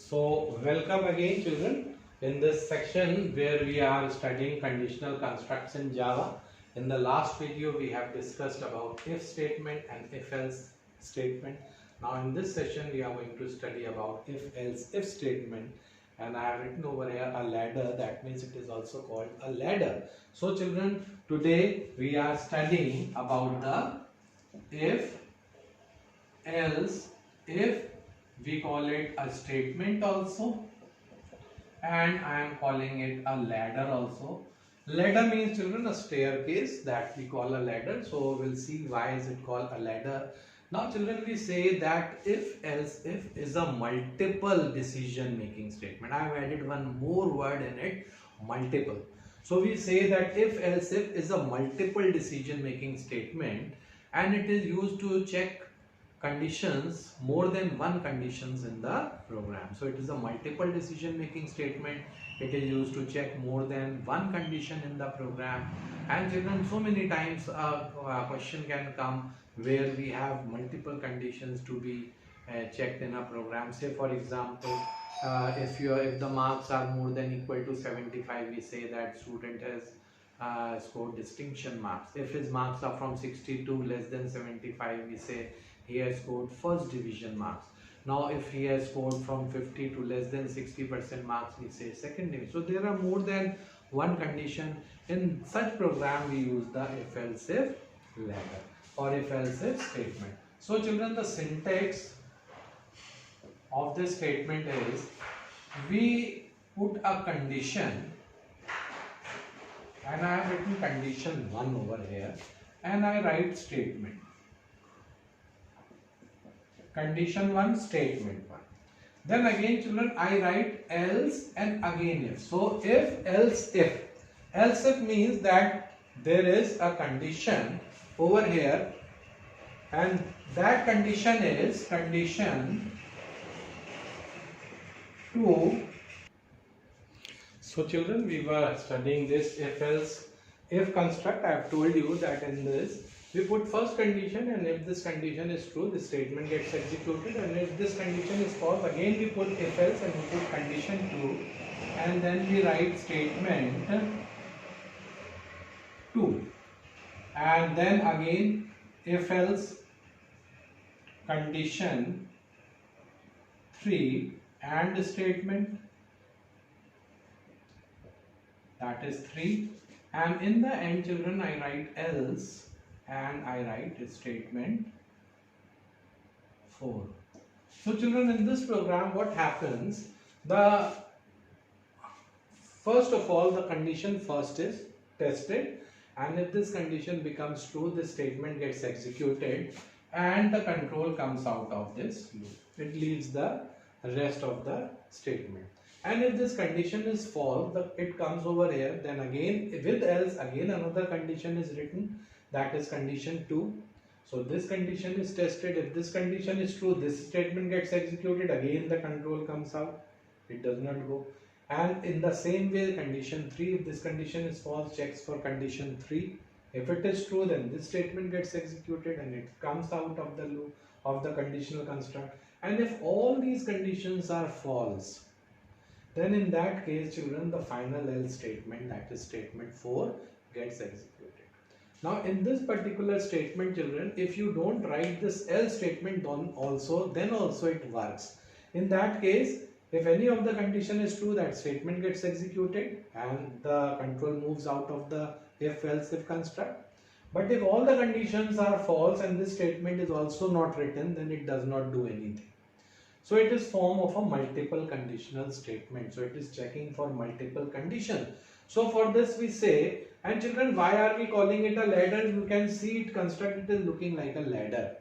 So welcome again children in this section where we are studying conditional constructs in Java. In the last video we have discussed about if statement and if else statement. Now in this session we are going to study about if else if statement, and I have written over here a ladder. That means it is also called a ladder. So children, today we are studying about the if else if. We call it a statement also, and I am calling it a ladder also. Ladder means children a staircase that we call a ladder. So we'll see why is it called a ladder. Now children, we say that if else if is a multiple decision making statement. I have added one more word in it, multiple. So we say that if else if is a multiple decision making statement, and it is used to check conditions, more than one conditions in the program. So it is a multiple decision making statement. It is used to check more than one condition in the program. And children, so many times a question can come where we have multiple conditions to be checked in a program. Say for example, if the marks are more than equal to 75, we say that student has scored distinction marks. If his marks are from 60 to less than 75, we say he has scored first division marks. Now if he has scored from 50 to less than 60% marks, we say second division. So there are more than one condition. In such program we use the if else if ladder or if else if statement. So children, the syntax of this statement is we put a condition, and I have written condition 1 over here, and I write statement. Condition 1, statement 1. Then again children, I write else and again if. So if else if. Else if means that there is a condition over here, and that condition is condition 2. So children, we were studying this if else if construct. I have told you that in this we put first condition, and if this condition is true, the statement gets executed, and if this condition is false, again we put if else and we put condition 2, and then we write statement 2, and then again if else condition 3 and statement, that is 3, and in the end children I write else and I write statement 4. So children, in this program what happens, the first of all the condition first is tested, and if this condition becomes true, this statement gets executed and the control comes out of this loop. It leaves the rest of the statement. And if this condition is false, it comes over here, then again with else again another condition is written, that is condition 2. So this condition is tested. If this condition is true, this statement gets executed, again the control comes out, it does not go. And in the same way condition 3, if this condition is false, checks for condition 3. If it is true, then this statement gets executed and it comes out of the loop of the conditional construct. And if all these conditions are false, then in that case children, the final else statement, that is statement 4, gets executed. Now in this particular statement children, if you don't write this else statement then also it works. In that case, if any of the condition is true, that statement gets executed and the control moves out of the if else if construct. But if all the conditions are false and this statement is also not written, then it does not do anything. So it is form of a multiple conditional statement. So it is checking for multiple conditions. So for this we say, and children, why are we calling it a ladder? You can see it construct, it is looking like a ladder.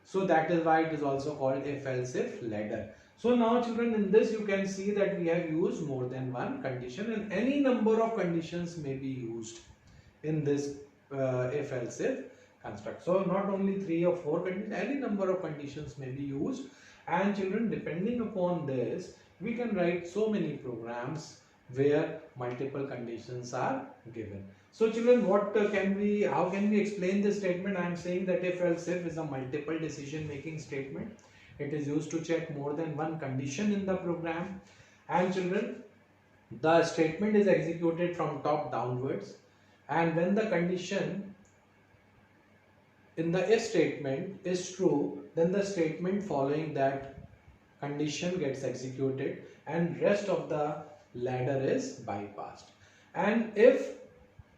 So that is why it is also called if else if ladder. So now children, in this you can see that we have used more than one condition, and any number of conditions may be used in this if else if construct. So not only 3 or 4 conditions, any number of conditions may be used. And children, depending upon this, we can write so many programs where multiple conditions are given. So children, how can we explain this statement? I am saying that if else if is a multiple decision making statement. It is used to check more than one condition in the program. And children, the statement is executed from top downwards, and when the condition in the if statement is true, then the statement following that condition gets executed and rest of the ladder is bypassed. And if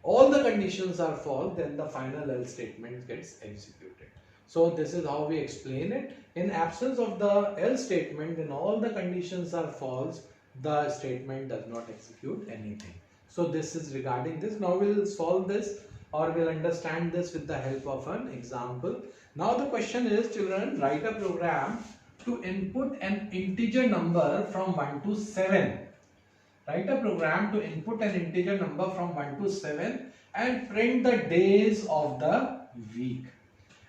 all the conditions are false, then the final else statement gets executed. So this is how we explain it. In absence of the else statement, when all the conditions are false, the statement does not execute anything. So this is regarding this. Now we'll solve this, or we'll understand this with the help of an example. Now the question is, children, write a program to input an integer number from 1 to 7. Write a program to input an integer number from 1 to 7 and print the days of the week.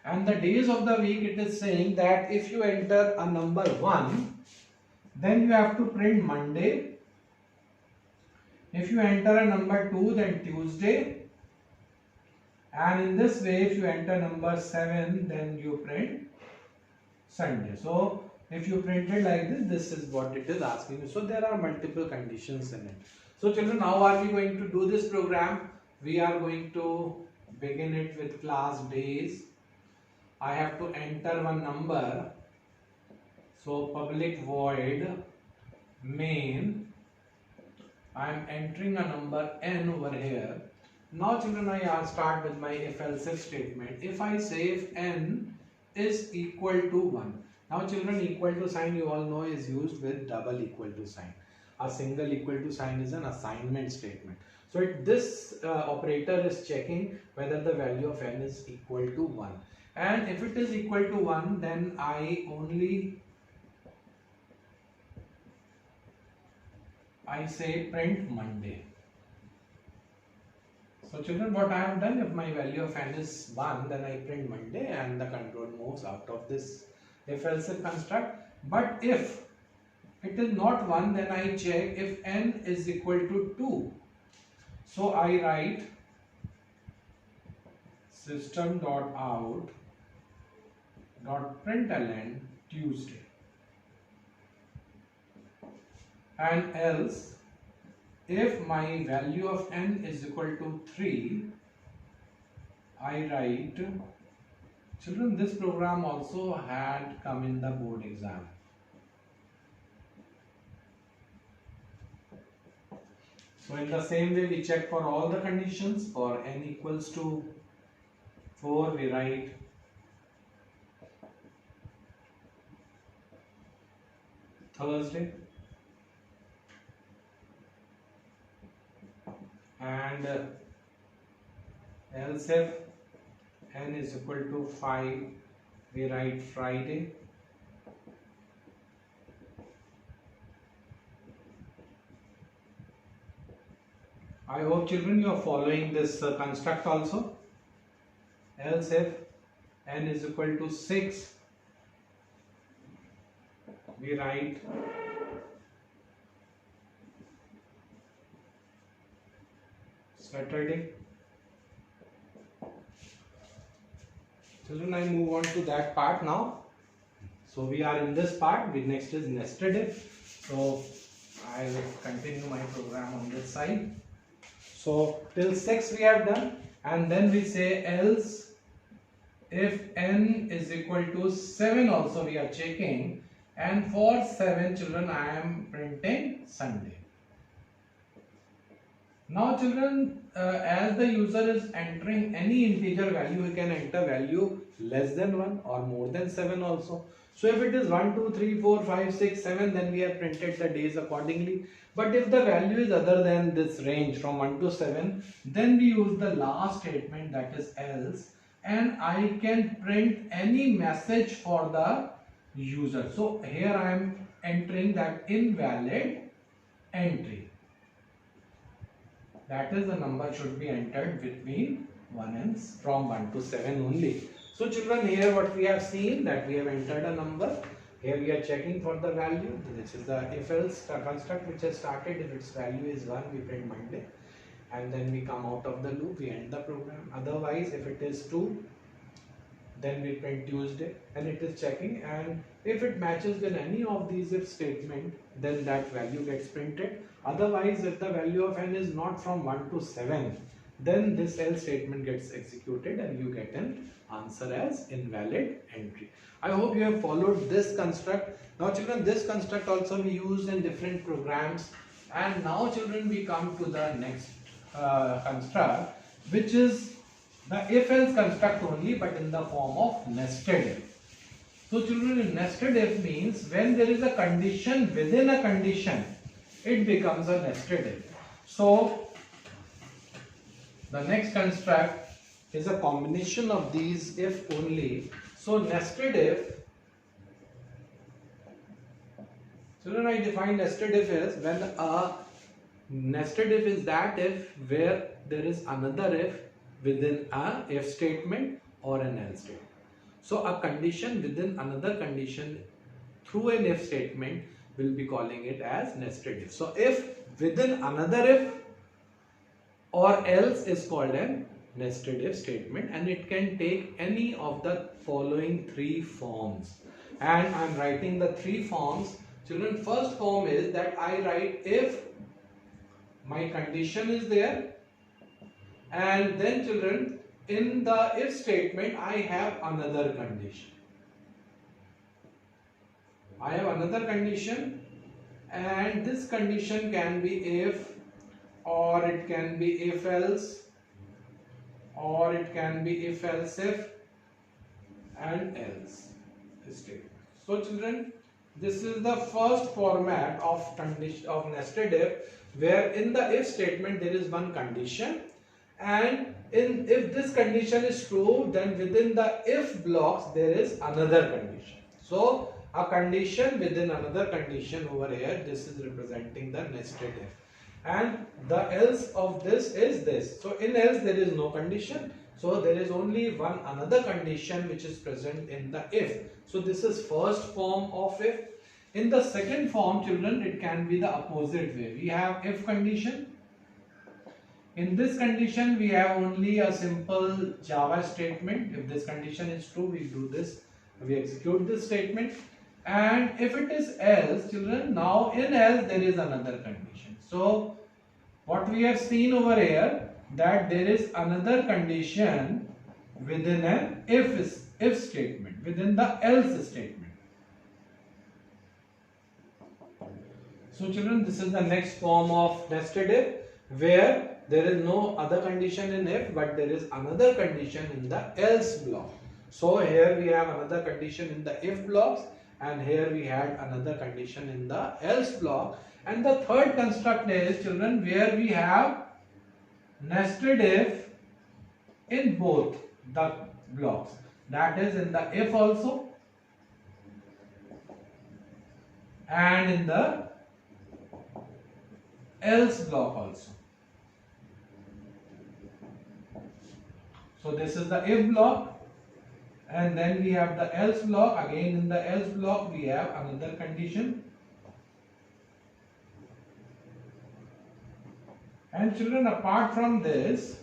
And the days of the week, it is saying that if you enter a number 1, then you have to print Monday. If you enter a number 2, then Tuesday. And in this way, if you enter number 7, then you print Sunday. So if you print it like this, this is what it is asking you. So there are multiple conditions in it. So children, how are we going to do this program? We are going to begin it with class days. I have to enter one number. So public void main. I am entering a number n over here. Now children, I start with my if else if statement. If I say if n is equal to 1. Now children, equal to sign you all know is used with double equal to sign. A single equal to sign is an assignment statement. So this operator is checking whether the value of n is equal to 1. And if it is equal to 1, then I say print Monday. So children, what I have done, if my value of n is 1, then I print Monday and the control moves out of this if else if construct. But if it is not 1, then I check if n is equal to 2. So I write system.out.println Tuesday. And else, if my value of n is equal to 3, I write, children, this program also had come in the board exam. So in the same way, we check for all the conditions. For n equals to 4, we write Thursday. And else if n is equal to 5, we write Friday. I hope children you are following this construct also. Else if n is equal to 6, we write Saturday. Children, I move on to that part now. So we are in this part. Next is nested if. So I will continue my program on this side. So till 6 we have done, and then we say else if n is equal to 7 also we are checking, and for 7 children I am printing Sunday. Now children, as the user is entering any integer value, he can enter value less than 1 or more than 7 also. So if it is 1, 2, 3, 4, 5, 6, 7, then we have printed the days accordingly. But if the value is other than this range from 1 to 7, then we use the last statement, that is else, and I can print any message for the user. So here I am entering that invalid entry. That is, the number should be entered between 1 and from 1 to 7 only. So children, here what we have seen, that we have entered a number. Here we are checking for the value. This is the if else construct which has started. If its value is 1, we print Monday, and then we come out of the loop, we end the program. Otherwise, if it is 2, then we print Tuesday, and it is checking, and if it matches with any of these if statement, then that value gets printed. Otherwise, if the value of n is not from 1 to 7, then this else statement gets executed and you get an answer as invalid entry. I hope you have followed this construct. Now children, this construct also we use in different programs, and now children we come to the next construct, which is the if-else construct only, but in the form of nested if. So children, in nested if means when there is a condition within a condition, it becomes a nested if. So the next construct is a combination of these if only. So nested if, children, I define nested if as when a nested if is that if where there is another if within a if statement or an else statement. So a condition within another condition through an if statement will be calling it as nested if. So if within another if or else is called an nested if statement, and it can take any of the following three forms. And I am writing the three forms. Children, first form is that I write if my condition is there, and then children, in the if statement I have another condition. I have another condition, and this condition can be if, or it can be if else, or it can be if else if and else statement. So children, this is the first format of condition of nested if, where in the if statement there is one condition, and if this condition is true, then within the if blocks there is another condition. So a condition within another condition over here, this is representing the nested if, and the else of this is this. So in else there is no condition, so there is only one another condition which is present in the if. So this is first form of if. In the second form, children, it can be the opposite way. We have if condition. In this condition, we have only a simple Java statement. If this condition is true, we do this, we execute this statement. And if it is else, children, now in else there is another condition. So what we have seen over here, that there is another condition within an if statement, within the else statement. So children, this is the next form of nested if, where there is no other condition in if, but there is another condition in the else block. So here we have another condition in the if blocks, and here we had another condition in the else block. And the third construct is, children, where we have nested if in both the blocks, that is in the if also and in the else block also. So this is the if block, and then we have the else block. Again in the else block we have another condition. And children, apart from this,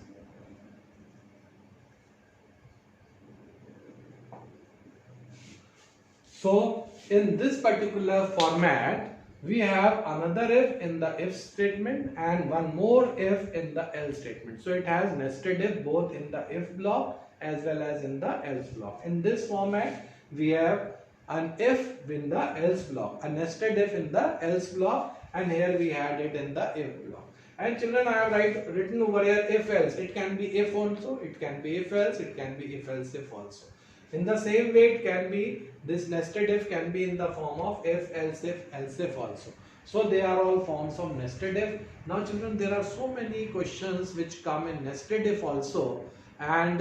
so in this particular format we have another if in the if statement and one more if in the else statement. So it has nested if both in the if block as well as in the else block. In this format we have an if in the else block, a nested if in the else block, and here we had it in the if block. And children, I have written over here if else. It can be if also, it can be if else, it can be if else if also. In the same way, it can be, this nested if can be in the form of if else if also. So they are all forms of nested if. Now children, there are so many questions which come in nested if also, and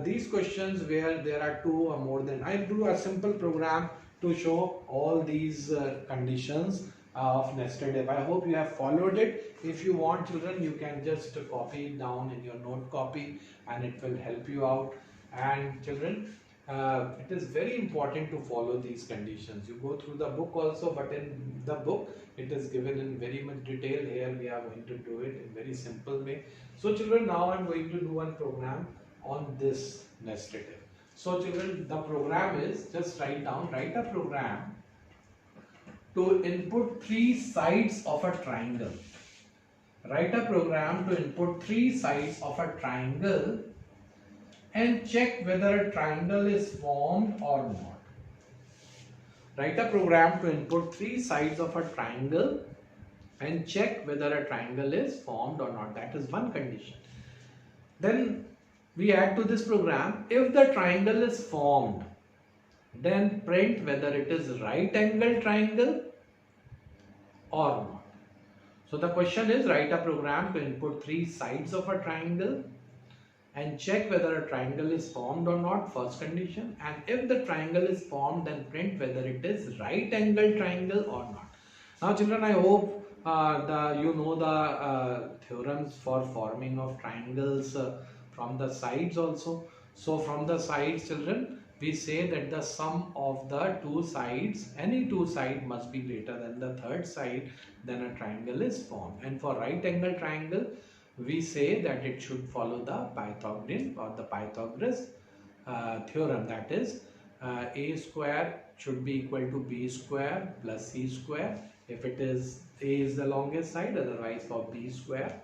these questions where there are two or more than, I do a simple program to show all these conditions of nested if. I hope you have followed it. If you want, children, you can just copy it down in your note copy and it will help you out. And children, it is very important to follow these conditions. You go through the book also, but in the book it is given in very much detail. Here we are going to do it in very simple way. So children, now I am going to do one program on this nested if. So children, the program is, just write a program to input three sides of a triangle. Write a program to input three sides of a triangle and check whether a triangle is formed or not. Write a program to input three sides of a triangle and check whether a triangle is formed or not. That is one condition. Then we add to this program, if the triangle is formed, then print whether it is right angle triangle or not. So the question is, write a program to input three sides of a triangle and check whether a triangle is formed or not, first condition. And if the triangle is formed, then print whether it is right angle triangle or not. Now children, I hope you know the theorems for forming of triangles from the sides also. So from the sides, children, we say that the sum of the two sides, any two sides must be greater than the third side, then a triangle is formed. And for right angle triangle, we say that it should follow the Pythagorean or the Pythagoras theorem, that is a square should be equal to b square plus c square. If it is a is the longest side, otherwise for b square,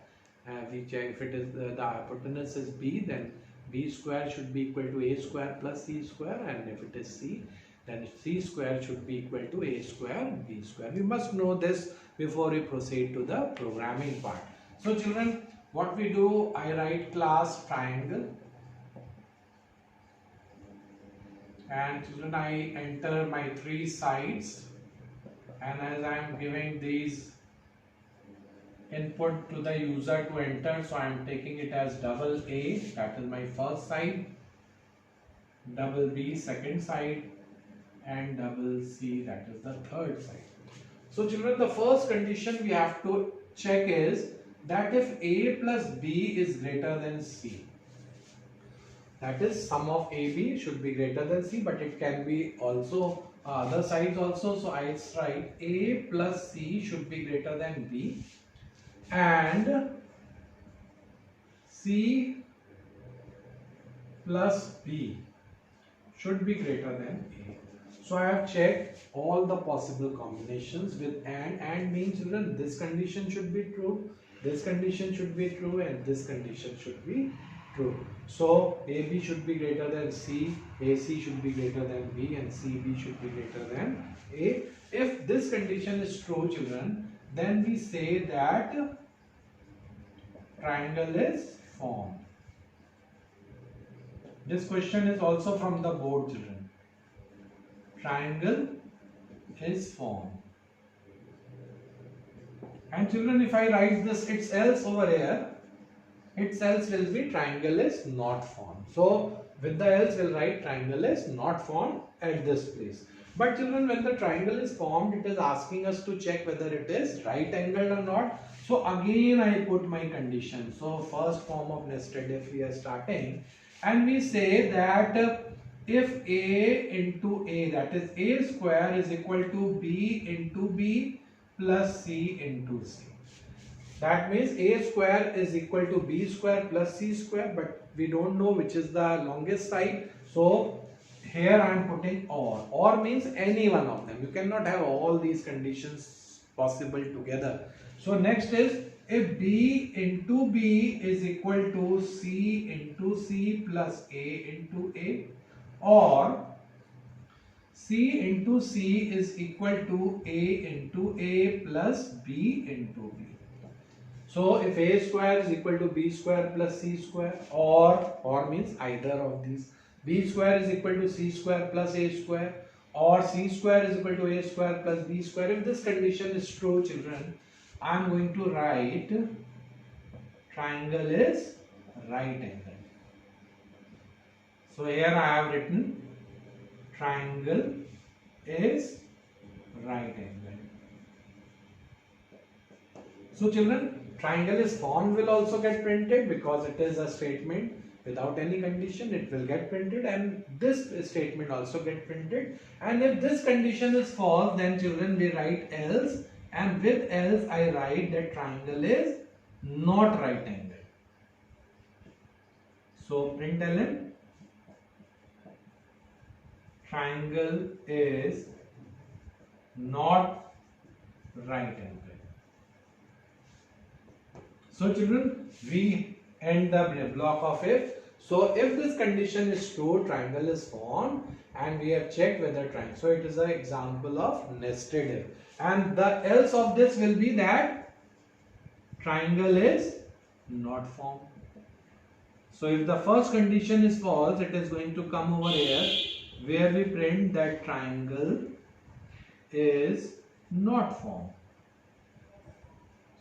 we check if it is the hypotenuse is b, then b square should be equal to a square plus c square, and if it is c, then c square should be equal to a square b square. We must know this before we proceed to the programming part. So children, what we do, I write class triangle, and children, I enter my three sides, and as I am giving these input to the user to enter, so I am taking it as double A, that is my first side, double B, second side, and double C, that is the third side. So children, the first condition we have to check is that if A plus B is greater than C, that is sum of AB should be greater than C, but it can be also other sides also. So I write A plus C should be greater than B, and C plus B should be greater than A. So I have checked all the possible combinations with and means, children, this condition should be true, this condition should be true, and this condition should be true. So AB should be greater than C, AC should be greater than B, and CB should be greater than A. If this condition is true, children, then we say that triangle is formed. This question is also from the board, children. Triangle is formed. And children, if I write this its else over here, its else will be triangle is not formed. So with the else we'll write triangle is not formed at this place. But children, when the triangle is formed, it is asking us to check whether it is right angled or not. So again I put my condition. So first form of nested if we are starting, and we say that if A into A, that is A square, is equal to B into B plus C into C. That means A square is equal to B square plus C square, but we don't know which is the longest side. So here I am putting or. Or means any one of them. You cannot have all these conditions possible together. So next is, if B into B is equal to C into C plus A into A, or C into C is equal to A into A plus B into B. So if A square is equal to B square plus C square, or means either of these, B square is equal to C square plus A square, or C square is equal to A square plus B square. If this condition is true, children, I am going to write triangle is right angle. So here I have written triangle is right angle. So children, triangle is formed will also get printed because it is a statement without any condition. It will get printed, and this statement also get printed. And if this condition is false, then children, we write else, and with else I write that triangle is not right angle. So print ln triangle is not right angle. So children, we end the block of if. So if this condition is true, triangle is formed, and we have checked whether triangle. So it is an example of nested if. And the else of this will be that triangle is not formed. So if the first condition is false, it is going to come over here where we print that triangle is not formed.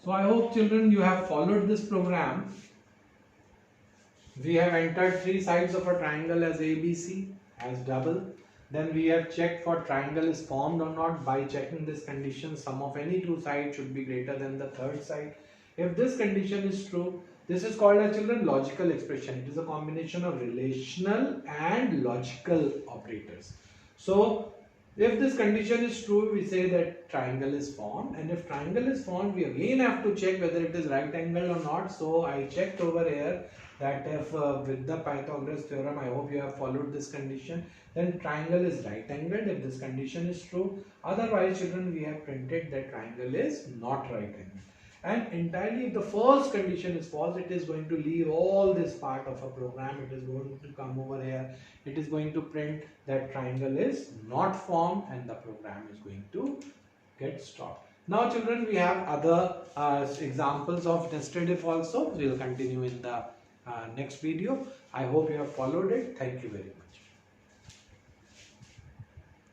So I hope children you have followed this program. We have entered three sides of a triangle as ABC, as double. Then we have checked for triangle is formed or not by checking this condition. Sum of any two sides should be greater than the third side. If this condition is true, this is called as children logical expression. It is a combination of relational and logical operators. So if this condition is true, we say that triangle is formed, and if triangle is formed, we again have to check whether it is right angle or not. So I checked over here that if with the Pythagoras theorem, I hope you have followed this condition, then triangle is right angled if this condition is true. Otherwise children, we have printed that triangle is not right angled. And entirely if the first condition is false, it is going to leave all this part of a program. It is going to come over here. It is going to print that triangle is not formed, and the program is going to get stopped. Now children, we have other examples of nested if also. We will continue in the next video. I hope you have followed it. Thank you very much.